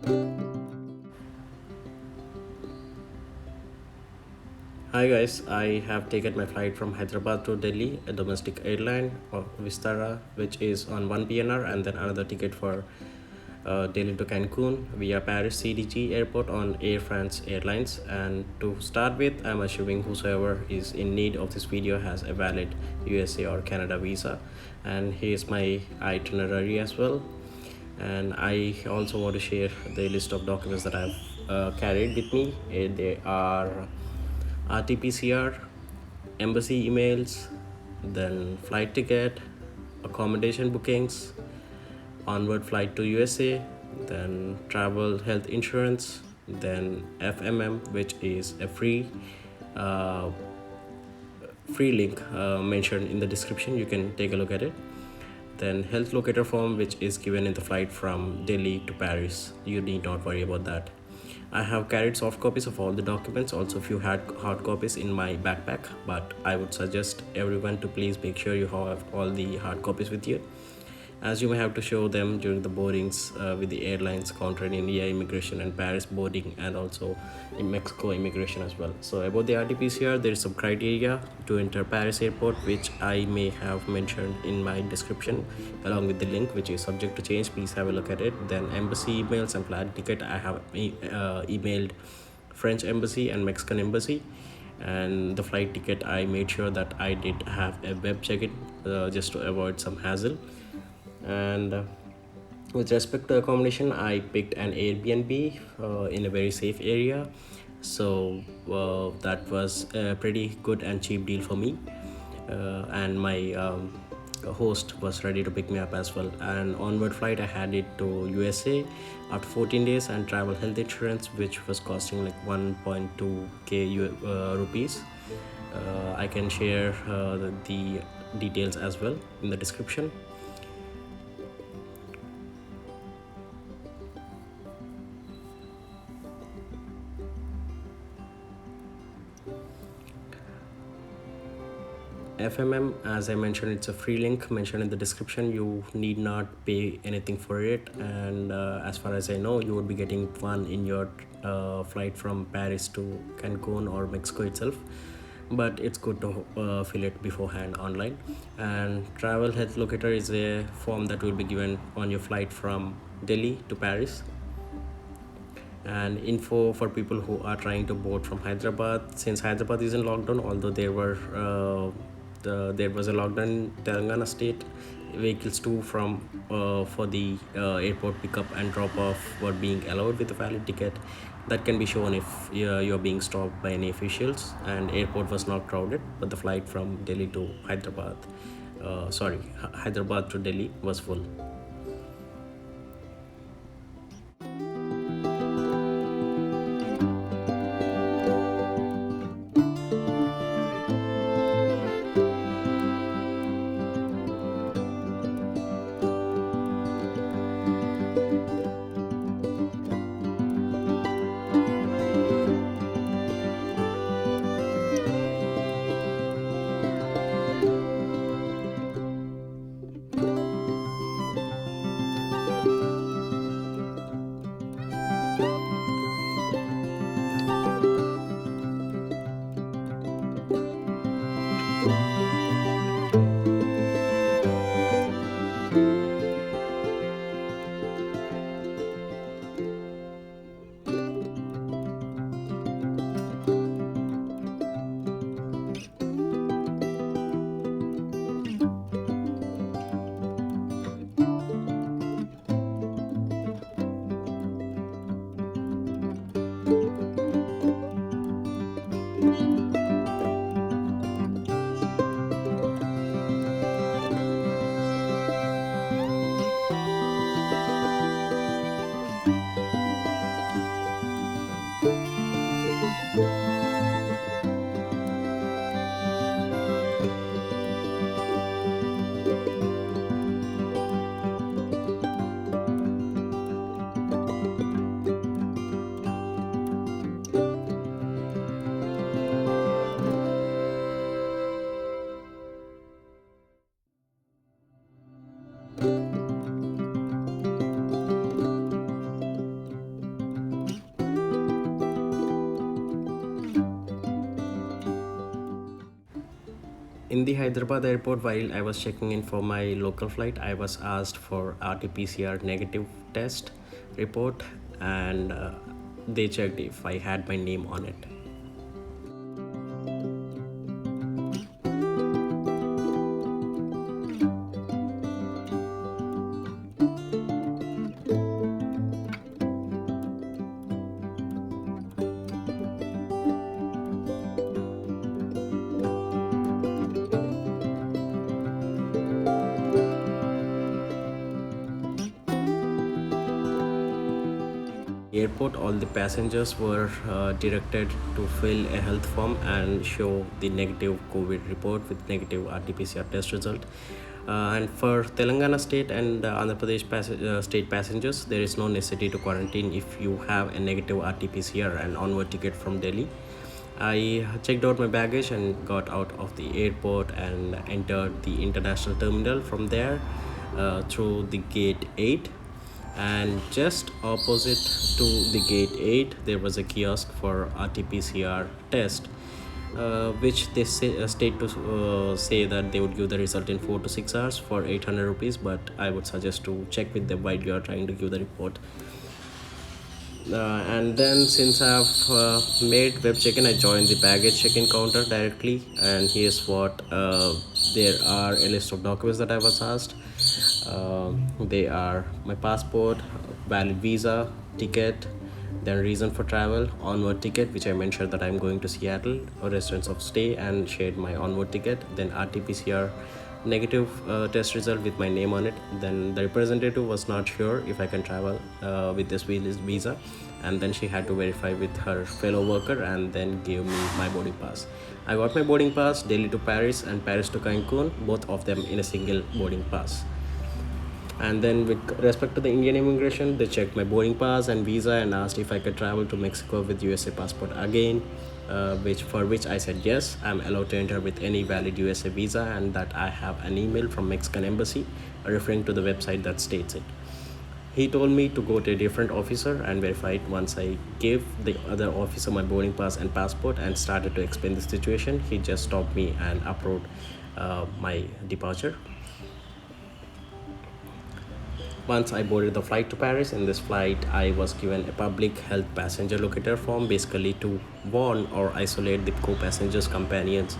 Hi guys, I have taken my flight from Hyderabad to Delhi, a domestic airline or Vistara, which is on one PNR, and then another ticket for Delhi to Cancun via Paris CDG airport on Air France Airlines. And to start with, I'm assuming whosoever is in need of this video has a valid USA or Canada visa. And here's my itinerary as well. And I also want to share the list of documents that I've carried with me. They are RT-PCR, embassy emails, then flight ticket, accommodation bookings, onward flight to USA, then travel health insurance, then FMM, which is a uh, free link mentioned in the description. You can take a look at it. Then health locator form, which is given in the flight from Delhi to Paris. You need not worry about that. I have carried soft copies of all the documents, also few hard copies in my backpack, but I would suggest everyone to please make sure you have all the hard copies with you, as you may have to show them during the boardings with the airlines counter in India immigration and Paris boarding, and also in Mexico immigration as well. So about the RT-PCR, there is some criteria to enter Paris airport, which I may have mentioned in my description along with the link, which is subject to change. Please have a look at it. Then embassy emails and flight ticket, I have emailed French embassy and Mexican embassy. And the flight ticket, I made sure that I did have a web check-in just to avoid some hassle. And with respect to accommodation, I picked an Airbnb in a very safe area, so that was a pretty good and cheap deal for me. And my host was ready to pick me up as well. And onward flight, I had it to USA after 14 days, and travel health insurance, which was costing like 1.2k rupees. I can share the details as well in the description. FMM, as I mentioned, it's a free link mentioned in the description. You need not pay anything for it, and as far as I know, you would be getting one in your flight from Paris to Cancun or Mexico itself. But it's good to fill it beforehand online. And travel health locator is a form that will be given on your flight from Delhi to Paris. And info for people who are trying to board from Hyderabad, since Hyderabad is in lockdown, although there was a lockdown in Telangana state. Vehicles too from for the airport pickup and drop off were being allowed with a valid ticket that can be shown if you're being stopped by any officials. And airport was not crowded, but the flight from Delhi to Hyderabad, Hyderabad to Delhi was full. In the Hyderabad airport, while I was checking in for my local flight, I was asked for RT-PCR negative test report, and they checked if I had my name on it. Airport, all the passengers were directed to fill a health form and show the negative COVID report with negative RT-PCR test result. And for Telangana state and Andhra Pradesh state passengers, there is no necessity to quarantine if you have a negative RT-PCR and onward ticket from Delhi. I checked out my baggage and got out of the airport and entered the international terminal from there through the gate 8, and just opposite to the gate 8 there was a kiosk for RT-PCR test, which they state to say that they would give the result in 4 to 6 hours for 800 rupees, but I would suggest to check with them while you are trying to give the report. And then since I've made web check-in, I joined the baggage check-in counter directly, and here's what there are a list of documents that I was asked. They are my passport, valid visa, ticket, then reason for travel, onward ticket, which I mentioned that I'm going to Seattle, or residence of stay, and shared my onward ticket, then RT-PCR negative test result with my name on it. Then the representative was not sure if I can travel with this visa, and then she had to verify with her fellow worker and then gave me my boarding pass. I got my boarding pass, Delhi to Paris and Paris to Cancun, both of them in a single boarding pass. And then with respect to the Indian immigration, they checked my boarding pass and visa and asked if I could travel to Mexico with USA passport again, for which I said yes, I'm allowed to enter with any valid USA visa, and that I have an email from Mexican embassy referring to the website that states it. He told me to go to a different officer and verify it. Once I gave the other officer my boarding pass and passport and started to explain the situation, he just stopped me and approved my departure. Once I boarded the flight to Paris, in this flight I was given a public health passenger locator form, basically to warn or isolate the co-passengers companions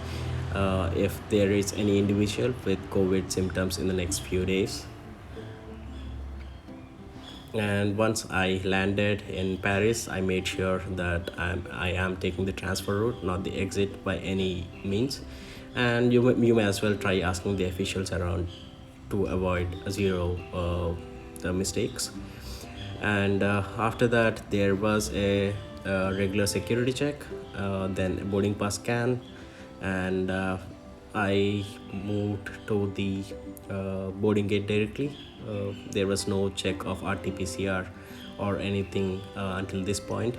if there is any individual with COVID symptoms in the next few days. And once I landed in Paris, I made sure that I am taking the transfer route, not the exit by any means. And you may as well try asking the officials around to avoid zero mistakes. And after that there was a regular security check, then a boarding pass scan, and I moved to the boarding gate directly. There was no check of RT-PCR or anything until this point.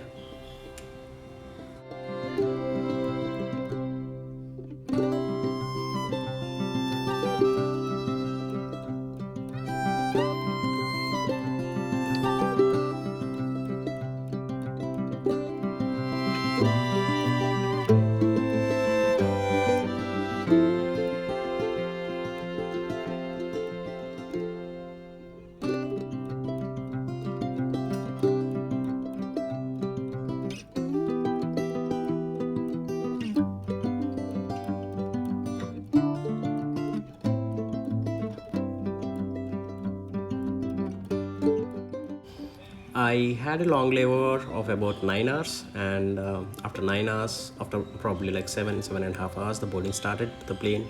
I had a long layover of about 9 hours, and after 9 hours, after probably like seven and a half hours, the boarding started the plane.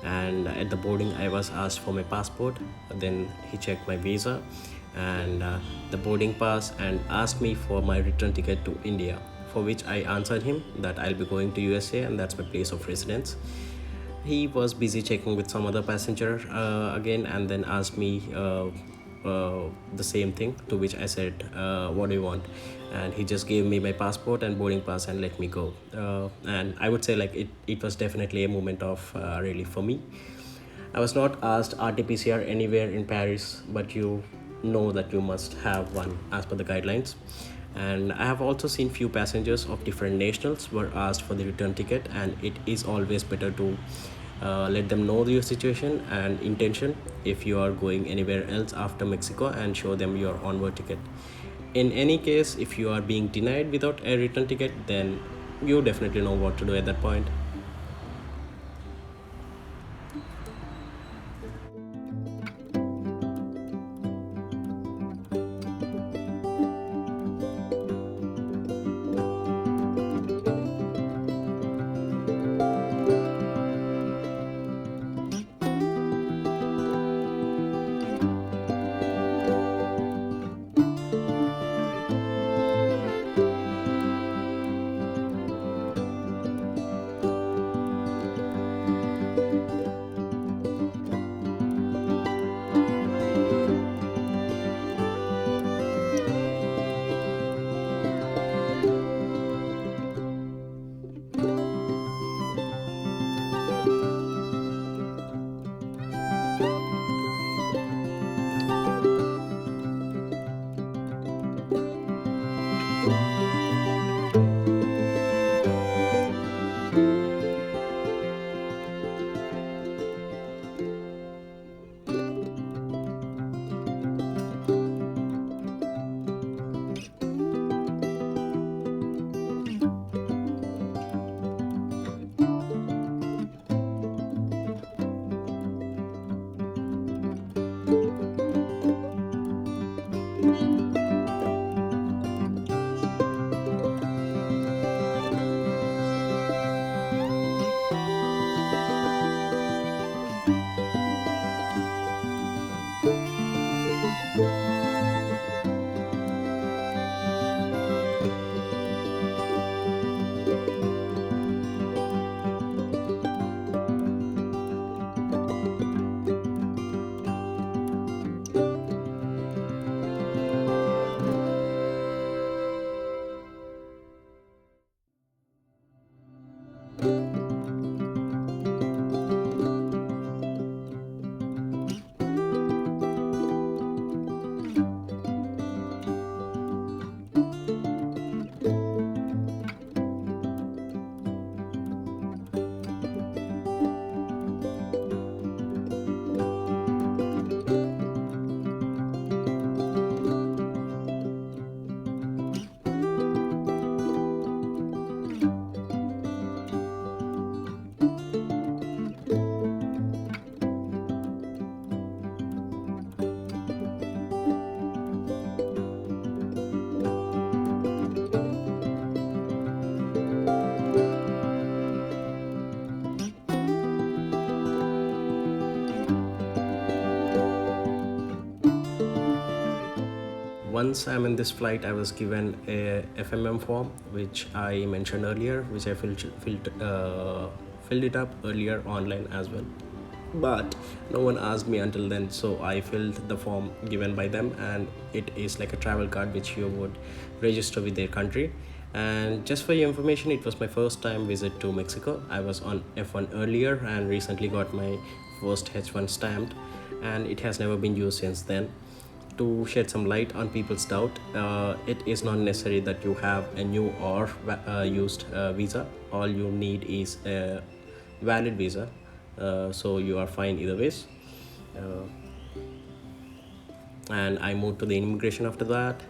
And at the boarding I was asked for my passport, then he checked my visa and the boarding pass, and asked me for my return ticket to India, for which I answered him that I'll be going to USA and that's my place of residence. He was busy checking with some other passenger again, and then asked me the same thing, to which I said, what do you want? And he just gave me my passport and boarding pass and let me go. And I would say like it was definitely a moment of relief for me. I was not asked RT-PCR anywhere in Paris, but you know that you must have one as per the guidelines. And I have also seen few passengers of different nationals were asked for the return ticket, and it is always better to Let them know your situation and intention if you are going anywhere else after Mexico, and show them your onward ticket. In any case, if you are being denied without a return ticket, then you definitely know what to do at that point. Once I'm in this flight, I was given a FMM form, which I mentioned earlier, which I filled it up earlier online as well. But no one asked me until then, so I filled the form given by them, and it is like a travel card which you would register with their country. And just for your information, it was my first time visit to Mexico. I was on F1 earlier and recently got my first H1 stamped, and it has never been used since then. To shed some light on people's doubt, it is not necessary that you have a new or used visa. All you need is a valid visa, so you are fine either ways. uh, and I moved to the immigration after that.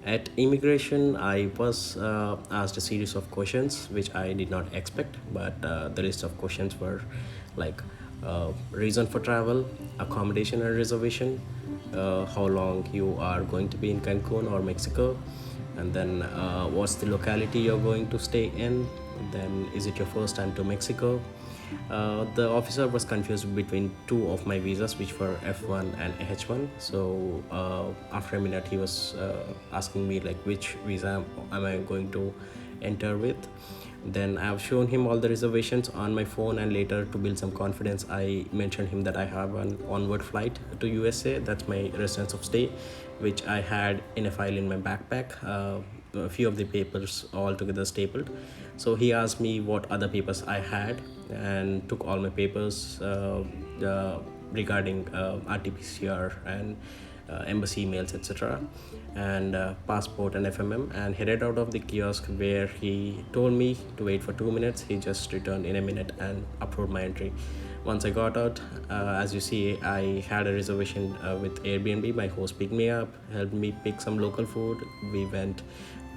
At immigration, I was asked a series of questions which I did not expect, but the list of questions were like reason for travel, accommodation and reservation, how long you are going to be in Cancun or Mexico, and then what's the locality you're going to stay in, then is it your first time to Mexico. The officer was confused between two of my visas, which were F1 and H1. So after a minute, he was asking me like which visa am I going to enter with. Then I've shown him all the reservations on my phone, and later, to build some confidence, I mentioned him that I have an onward flight to USA. That's my residence of stay, which I had in a file in my backpack. A few of the papers all together stapled. So he asked me what other papers I had, and took all my papers regarding RT-PCR and embassy emails, etc., and passport and FMM, and headed out of the kiosk, where he told me to wait for 2 minutes. He just returned in a minute and approved my entry. Once I got out, as you see, I had a reservation with Airbnb. My host picked me up, helped me pick some local food. We went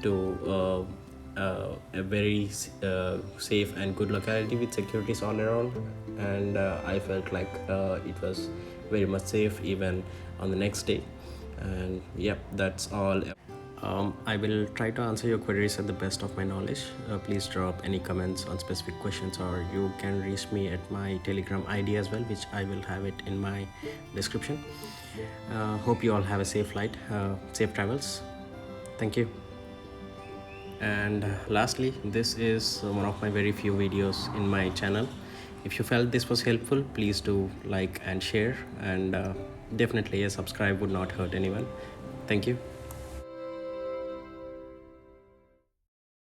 to a very safe and good locality with securities all around, and I felt like it was very much safe even on the next day. And yep, that's all. I will try to answer your queries at the best of my knowledge. Please drop any comments on specific questions, or you can reach me at my Telegram ID as well, which I will have it in my description. Hope you all have a safe flight, safe travels. Thank you. And lastly, this is one of my very few videos in my channel. If you felt this was helpful, please do like and share, and definitely a subscribe would not hurt anyone. Thank you.